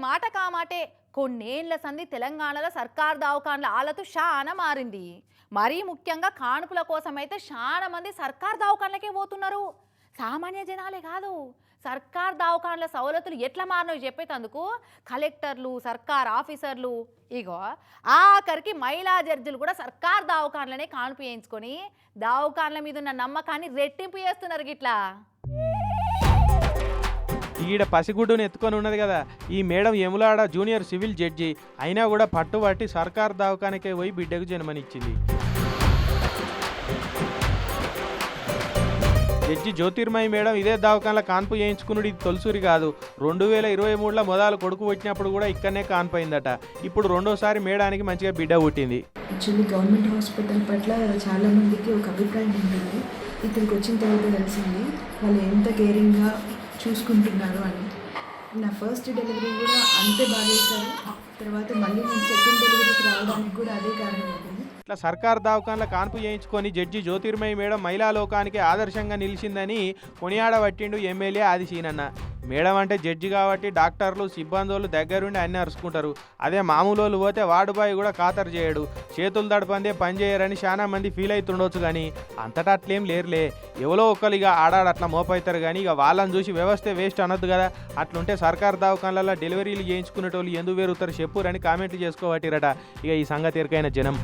మాట కామాటే కొన్నేళ్ల సంధి తెలంగాణలో సర్కార్ దవాఖాన్ల ఆలతు చాలా మారింది. మరీ ముఖ్యంగా కానుపుల కోసం అయితే చాలా మంది సర్కార్ దవాఖాన్లకే పోతున్నారు. సామాన్య జనాలే కాదు, సర్కార్ దవాఖాన్ల సౌలతులు ఎట్లా మారినో చెప్పేటందుకు కలెక్టర్లు, సర్కార్ ఆఫీసర్లు, ఇగో ఆఖరికి మహిళా జడ్జిలు కూడా సర్కార్ దవాఖాన్లనే కానుపు చేయించుకొని దవాఖాన్ల మీద ఉన్న నమ్మకాన్ని రెట్టింపు చేస్తున్నారు. గిట్లా ఈడ పసిగుడ్డును ఎత్తుకొని ఉన్నది కదా, ఈ మేడం యములాడ జూనియర్ సివిల్ జడ్జి అయినా కూడా పట్టుబట్టి సర్కార్ దవాఖానకే పోయి బిడ్డకు జన్మనిచ్చింది. జడ్జి జ్యోతిర్మయి మేడం ఇదే దవాఖానలో కాన్పు చేయించుకున్నాడు. ఇది తొలసూరి కాదు, 2023లో మొదలు కొడుకు వచ్చినప్పుడు కూడా ఇక్కడనే కాన్పయిందట. ఇప్పుడు రెండోసారి మేడానికి మంచిగా బిడ్డ పుట్టింది. యాక్చువల్లీ గవర్నమెంట్ హాస్పిటల్ పట్ల చాలా మందికి ఒక అభిప్రాయం ఉంటుంది. ఇక్కడికి వచ్చిన తర్వాత తెలిసింది వాళ్ళు ఎంత కేరింగ్గా చూసుకుంటున్నారు అని. నా ఫస్ట్ డెలివరీ కూడా అంతే బాగా చేశారు. తర్వాత మళ్ళీ నేను సెకండ్ డెలివరీకి రావడానికి కూడా అదే కారణం అవుతుంది. ఇట్లా సర్కార్ దవాఖానలో కాన్పు చేయించుకొని జడ్జి జ్యోతిర్మయి మేడం మహిళా లోకానికి ఆదర్శంగా నిలిచిందని కొనియాడబట్టిండు ఎమ్మెల్యే ఆది సీనన్న. మేడం అంటే జడ్జి కాబట్టి డాక్టర్లు, సిబ్బందులు దగ్గరుండి అన్నీ అరుచుకుంటారు. అదే మామూలు వాళ్ళు పోతే వార్డుబాయ్ కూడా ఖాతరు చేయడు, చేతులు దడపందే పని చేయరని చాలా మంది ఫీల్ అవుతుండొచ్చు. కానీ అంతటా అట్లేం లేరులే, ఎవరో ఒకరు ఇక ఆడాడు అట్లా మోపవుతారు. కానీ ఇక వాళ్ళని చూసి వ్యవస్థే వేస్ట్ అనొద్దు కదా. అట్లుంటే సర్కార్ దవాఖానలలో డెలివరీలు చేయించుకునేటోళ్ళు ఎందుకు వేరుతారు చెప్పురని కామెంట్లు చేసుకోవట్టిరట. ఇక ఈ సంగతి ఎరికైన జనం.